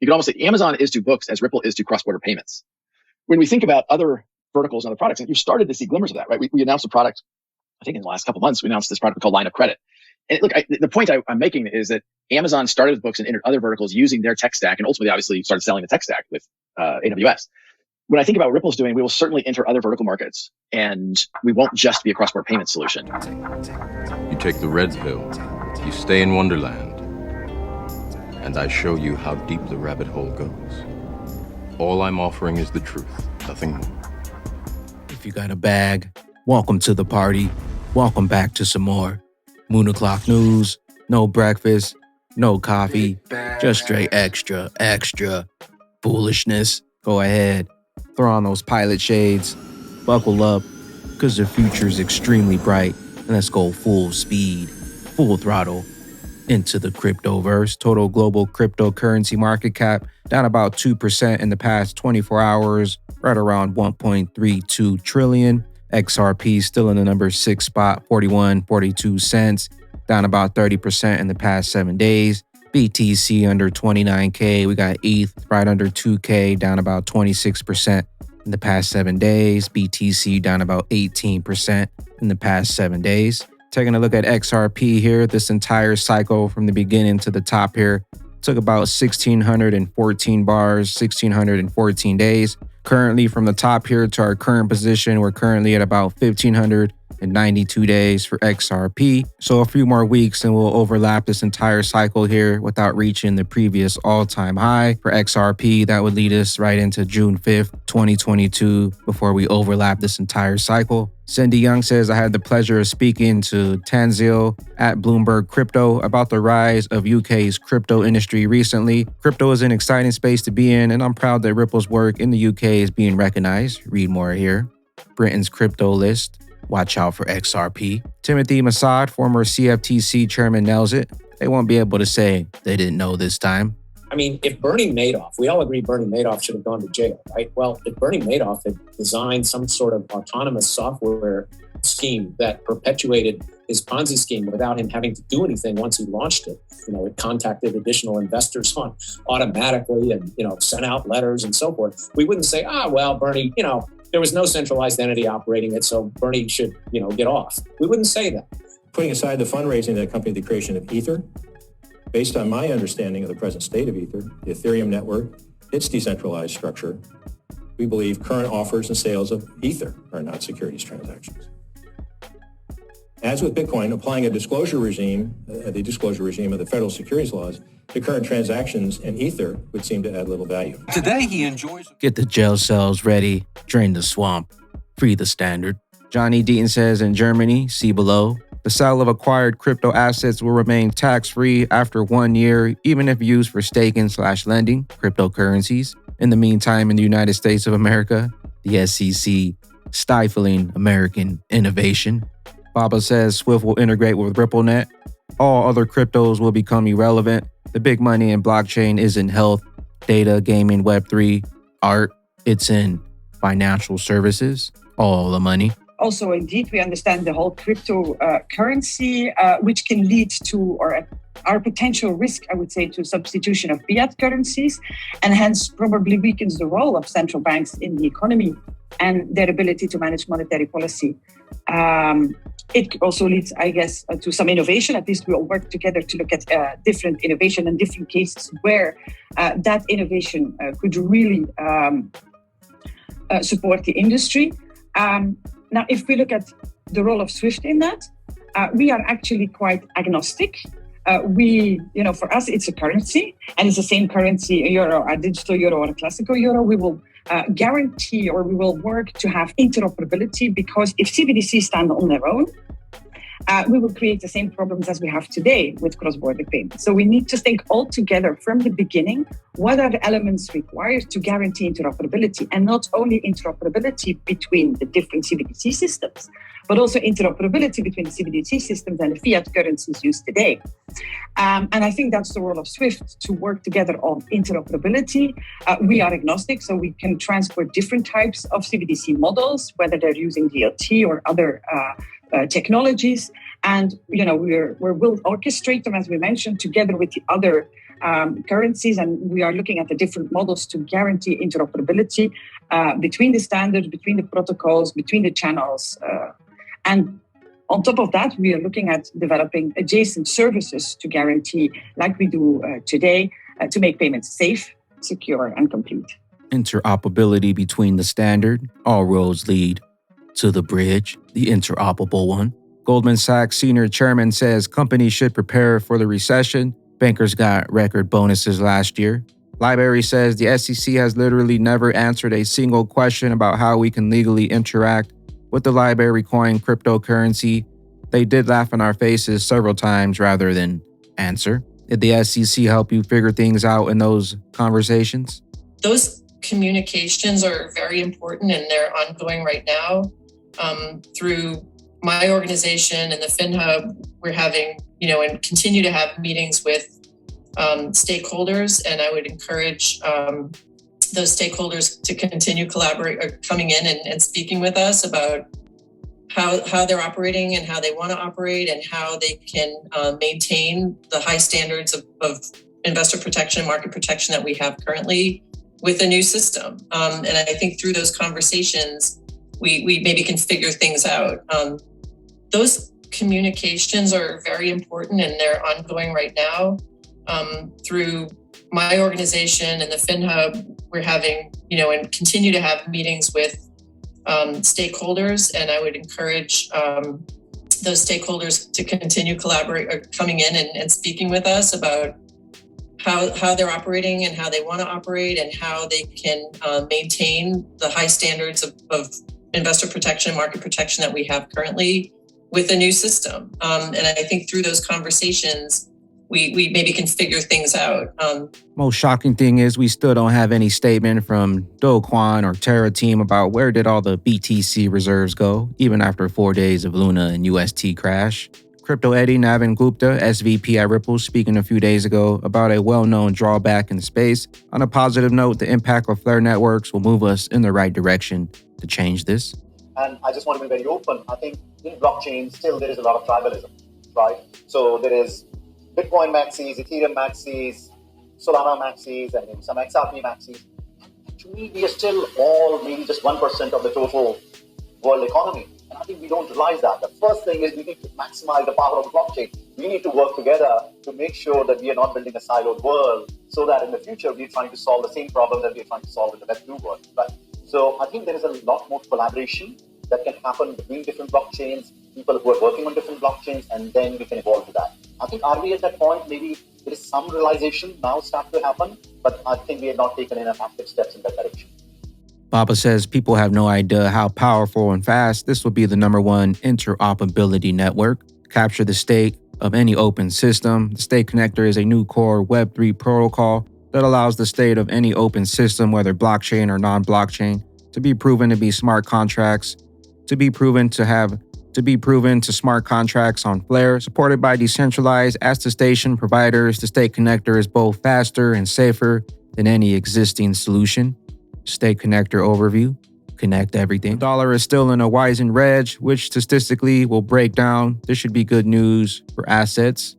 You can almost say Amazon is to books as Ripple is to cross-border payments. When we think about other verticals and other products, and you started to see glimmers of that, right? We announced a product, I think in the last couple of months, we announced this product called Line of Credit. And look, the point I'm making is that Amazon started with books and entered other verticals using their tech stack, and ultimately, obviously, started selling the tech stack with AWS. When I think about what Ripple's doing, we will certainly enter other vertical markets, and we won't just be a cross-border payment solution. You take the red pill, you stay in Wonderland, and I show you how deep the rabbit hole goes. All I'm offering is the truth, nothing more. If you got a bag, welcome to the party. Welcome back to some more Moon O'Clock News. No breakfast, no coffee, just straight extra foolishness. Go ahead, throw on those pilot shades, buckle up, because the future is extremely bright, and let's go full speed, full throttle into the cryptoverse. Total global cryptocurrency market cap down about 2% in the past 24 hours, right around 1.32 trillion. XRP still in the number 6 spot, 41.42 cents, down about 30% in the past 7 days. BTC under 29K. We got ETH right under 2K, down about 26% in the past 7 days. BTC down about 18% in the past 7 days. Taking a look at XRP here, this entire cycle from the beginning to the top here took about 1,614 bars, 1,614 days. Currently from the top here to our current position, we're currently at about 1,592 days for XRP. So a few more weeks and we'll overlap this entire cycle here without reaching the previous all-time high. For XRP, that would lead us right into June 5th, 2022 before we overlap this entire cycle. Cindy Young says, I had the pleasure of speaking to Tanzil at Bloomberg Crypto about the rise of UK's crypto industry recently. Crypto is an exciting space to be in, and I'm proud that Ripple's work in the UK is being recognized. Read more here. Britain's crypto list. Watch out for XRP. Timothy Massad, former CFTC chairman, nails it. They won't be able to say they didn't know this time. I mean, if Bernie Madoff, we all agree Bernie Madoff should have gone to jail, right? Well, if Bernie Madoff had designed some sort of autonomous software scheme that perpetuated his Ponzi scheme without him having to do anything once he launched it, it contacted additional investors automatically and, sent out letters and so forth, we wouldn't say, well, Bernie, there was no centralized entity operating it, so Bernie should, get off. We wouldn't say that. Putting aside the fundraising that accompanied the creation of Ether, based on my understanding of the present state of Ether, the Ethereum network, its decentralized structure, we believe current offers and sales of Ether are not securities transactions. As with Bitcoin, applying the disclosure regime of the federal securities laws to current transactions in Ether would seem to add little value. Today he enjoys... Get the jail cells ready, drain the swamp, free the standard. Johnny Deaton says in Germany, see below, the sale of acquired crypto assets will remain tax-free after 1 year, even if used for staking/lending cryptocurrencies. In the meantime, in the United States of America, the SEC stifling American innovation. Baba says Swift will integrate with RippleNet. All other cryptos will become irrelevant. The big money in blockchain isn't health, data, gaming, Web3, art. It's in financial services, all the money. Also, indeed, we understand the whole cryptocurrency, which can lead to, or our potential risk, I would say, to substitution of fiat currencies, and hence probably weakens the role of central banks in the economy and their ability to manage monetary policy. It also leads, I guess, to some innovation. At least we all work together to look at different innovation and different cases where that innovation could really support the industry. Now, if we look at the role of SWIFT in that, we are actually quite agnostic. For us, it's a currency, and it's the same currency, a euro, a digital euro, or a classical euro. We will guarantee, or we will work to have interoperability, because if CBDCs stand on their own, we will create the same problems as we have today with cross-border payments. So we need to think all together from the beginning, what are the elements required to guarantee interoperability, and not only interoperability between the different CBDC systems, but also interoperability between the CBDC systems and the fiat currencies used today. And I think that's the role of SWIFT, to work together on interoperability. We are agnostic, so we can transport different types of CBDC models, whether they're using DLT or other technologies. And, we'll orchestrate them, as we mentioned, together with the other currencies, and we are looking at the different models to guarantee interoperability between the standards, between the protocols, between the channels. And on top of that, we are looking at developing adjacent services to guarantee, like we do today, to make payments safe, secure, and complete. Interoperability between the standard, all roads lead to the bridge, the interoperable one. Goldman Sachs senior chairman says companies should prepare for the recession. Bankers got record bonuses last year. LBRY says the SEC has literally never answered a single question about how we can legally interact with the LBRY coin cryptocurrency. They did laugh in our faces several times rather than answer. Did the SEC help you figure things out in those conversations? Those communications are very important, and they're ongoing right now. Through my organization and the FinHub, we're having, and continue to have meetings with stakeholders, and I would encourage those stakeholders to continue coming in and speaking with us about how they're operating and how they want to operate and how they can maintain the high standards of investor protection and market protection that we have currently with a new system. And I think through those conversations, we maybe can figure things out. Those communications are very important, and they're ongoing right now. Through my organization and the FinHub, we're having, and continue to have meetings with stakeholders, and I would encourage those stakeholders to continue coming in and speaking with us about how they're operating and how they want to operate and how they can maintain the high standards of investor protection and market protection that we have currently with a new system. And I think through those conversations, we maybe can figure things out. Most shocking thing is we still don't have any statement from Do Kwon or Terra team about where did all the BTC reserves go, even after 4 days of Luna and UST crash. Crypto Eddie Navin Gupta, SVP at Ripple, speaking a few days ago about a well-known drawback in space. On a positive note, the impact of Flare networks will move us in the right direction to change this. And I just want to be very open. I think in blockchain, still there is a lot of tribalism, right? So there is Bitcoin maxis, Ethereum maxis, Solana maxis, and maybe some XRP maxis. To me, we are still all maybe just 1% of the total world economy. And I think we don't realize that. The first thing is we need to maximize the power of the blockchain. We need to work together to make sure that we are not building a siloed world so that in the future we're trying to solve the same problem that we're trying to solve in the Web2 world. Right? So I think there is a lot more collaboration that can happen between different blockchains, people who are working on different blockchains, and then we can evolve to that. I think, are we at that point? Maybe there is some realization now start to happen, but I think we have not taken enough active steps in that direction. Baba says people have no idea how powerful and fast this will be the #1 interoperability network. Capture the state of any open system. The State Connector is a new core Web3 protocol that allows the state of any open system, whether blockchain or non-blockchain, to be proven to be smart contracts, to be proven to smart contracts on Flare, supported by decentralized attestation providers. The State Connector is both faster and safer than any existing solution. State Connector overview. Connect everything. The dollar is still in a wizened reg, which statistically will break down. This should be good news for assets.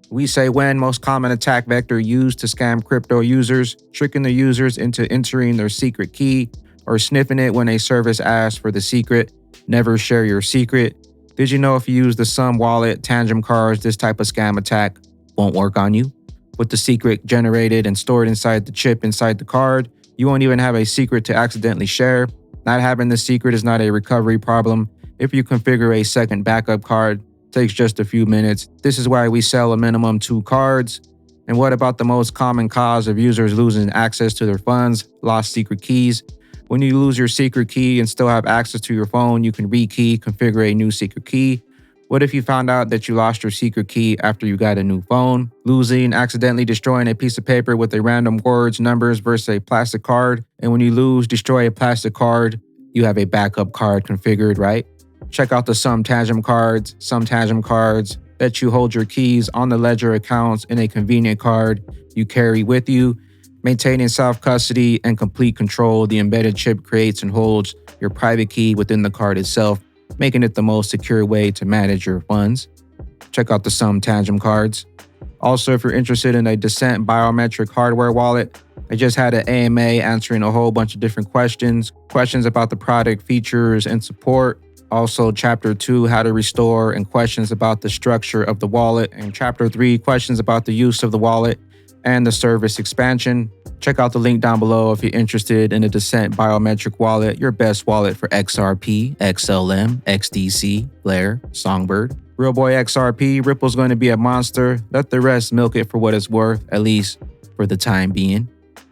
We say when most common attack vector used to scam crypto users, tricking the users into entering their secret key or sniffing it when a service asks for the secret. Never share your secret. Did you know if you use the Sum wallet, Tangent cards, this type of scam attack won't work on you? With the secret generated and stored inside the chip inside the card, you won't even have a secret to accidentally share. Not having the secret is not a recovery problem. If you configure a second backup card, it takes just a few minutes. This is why we sell a minimum 2 cards. And what about the most common cause of users losing access to their funds? Lost secret keys. When you lose your secret key and still have access to your phone, you can rekey, configure a new secret key. What if you found out that you lost your secret key after you got a new phone? Losing, accidentally destroying a piece of paper with a random words, numbers versus a plastic card. And when you lose, destroy a plastic card, you have a backup card configured, right? Check out the Sum Tangent cards. Sum Tangent cards let you hold your keys on the ledger accounts in a convenient card you carry with you. Maintaining self-custody and complete control, the embedded chip creates and holds your private key within the card itself, making it the most secure way to manage your funds. Check out the Sum Tangent cards. Also, if you're interested in a Descent biometric hardware wallet, I just had an AMA answering a whole bunch of different questions about the product, features, and support. Also, Chapter 2, how to restore, and questions about the structure of the wallet. And Chapter 3, questions about the use of the wallet and the service expansion. Check out the link down below if you're interested in a Descent biometric wallet, your best wallet for XRP, XLM, XDC, Flare, Songbird. Real boy XRP, Ripple's going to be a monster. Let the rest milk it for what it's worth, at least for the time being.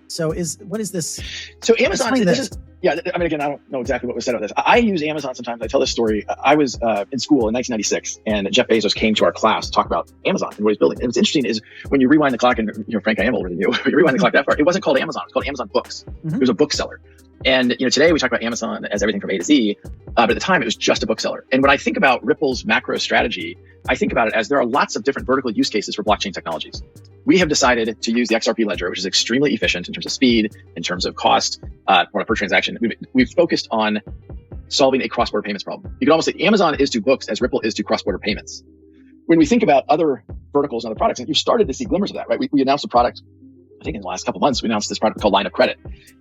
So what is this? So Amazon, I mean, again, I don't know exactly what was said about this. I use Amazon sometimes. I tell this story. I was in school in 1996, and Jeff Bezos came to our class to talk about Amazon and what he's building. And what's interesting is when you rewind the clock, and Frank, I am older than you. When you rewind the clock that far, it wasn't called Amazon. It was called Amazon Books. Mm-hmm. It was a bookseller. And today we talk about Amazon as everything from A to Z, but at the time it was just a bookseller. And when I think about Ripple's macro strategy, I think about it as there are lots of different vertical use cases for blockchain technologies. We have decided to use the XRP ledger, which is extremely efficient in terms of speed, in terms of cost, per transaction. We've focused on solving a cross-border payments problem. You can almost say Amazon is to books as Ripple is to cross-border payments. When we think about other verticals and other products, and you started to see glimmers of that, right? We announced a product, I think in the last couple of months, we announced this product called Line of Credit.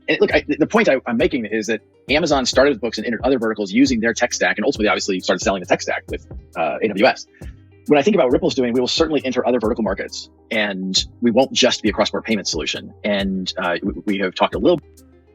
And look, the point I'm making is that Amazon started with books and entered other verticals using their tech stack, and ultimately, obviously, started selling the tech stack with AWS. When I think about what Ripple's doing, we will certainly enter other vertical markets, and we won't just be a cross-border payment solution. And we have talked a little.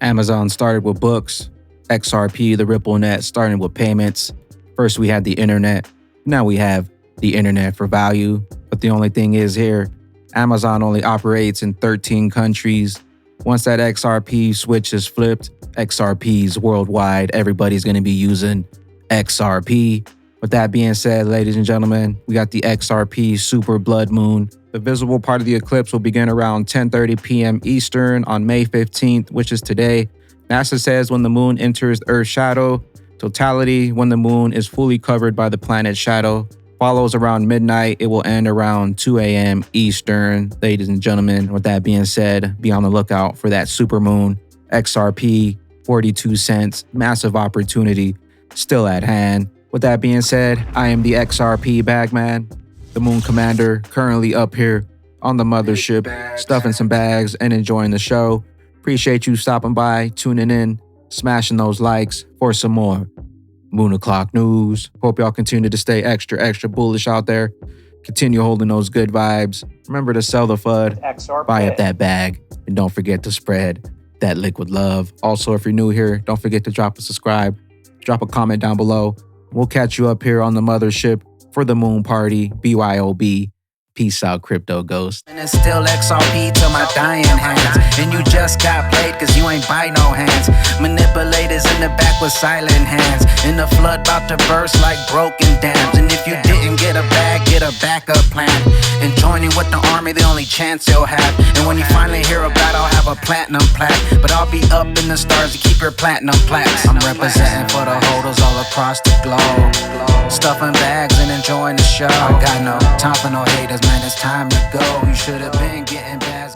Amazon started with books. XRP, the Ripple net, starting with payments. First, we had the internet. Now we have the internet for value. But the only thing is here, Amazon only operates in 13 countries. Once that XRP switch is flipped, XRP's worldwide, everybody's going to be using XRP. With that being said, ladies and gentlemen, we got the XRP Super Blood Moon. The visible part of the eclipse will begin around 10:30 p.m. Eastern on May 15th, which is today. NASA says when the moon enters Earth's shadow, totality when the moon is fully covered by the planet's shadow, follows around midnight. It will end around 2 a.m. Eastern. Ladies and gentlemen, with that being said, be on the lookout for that super moon. XRP, 42 cents, massive opportunity still at hand. With that being said, I am the XRP Bagman, the Moon Commander, currently up here on the mothership, stuffing some bags and enjoying the show. Appreciate you stopping by, tuning in, smashing those likes for some more Moon O'Clock news. Hope y'all continue to stay extra bullish out there. Continue holding those good vibes. Remember to sell the FUD, buy up that bag, and don't forget to spread that liquid love. Also, if you're new here, don't forget to drop a subscribe, drop a comment down below. We'll catch you up here on the mothership for the moon party. BYOB. Peace out, crypto ghost. And it's still XRP to my dying hands. And you just got played cause you ain't buy no hands. Manipulators in the back with silent hands. And the flood about to burst like broken dams. And if you didn't get a bag, get a backup plan. And joining with the army, the only chance you'll have. And when you finally hear about, I'll have a platinum plaque. But I'll be up in the stars to keep your platinum plaques. I'm representing for the holders all across the globe. Stuffing bags and enjoying the show. I got no time for no haters, man, it's time to go. You should have been getting bags,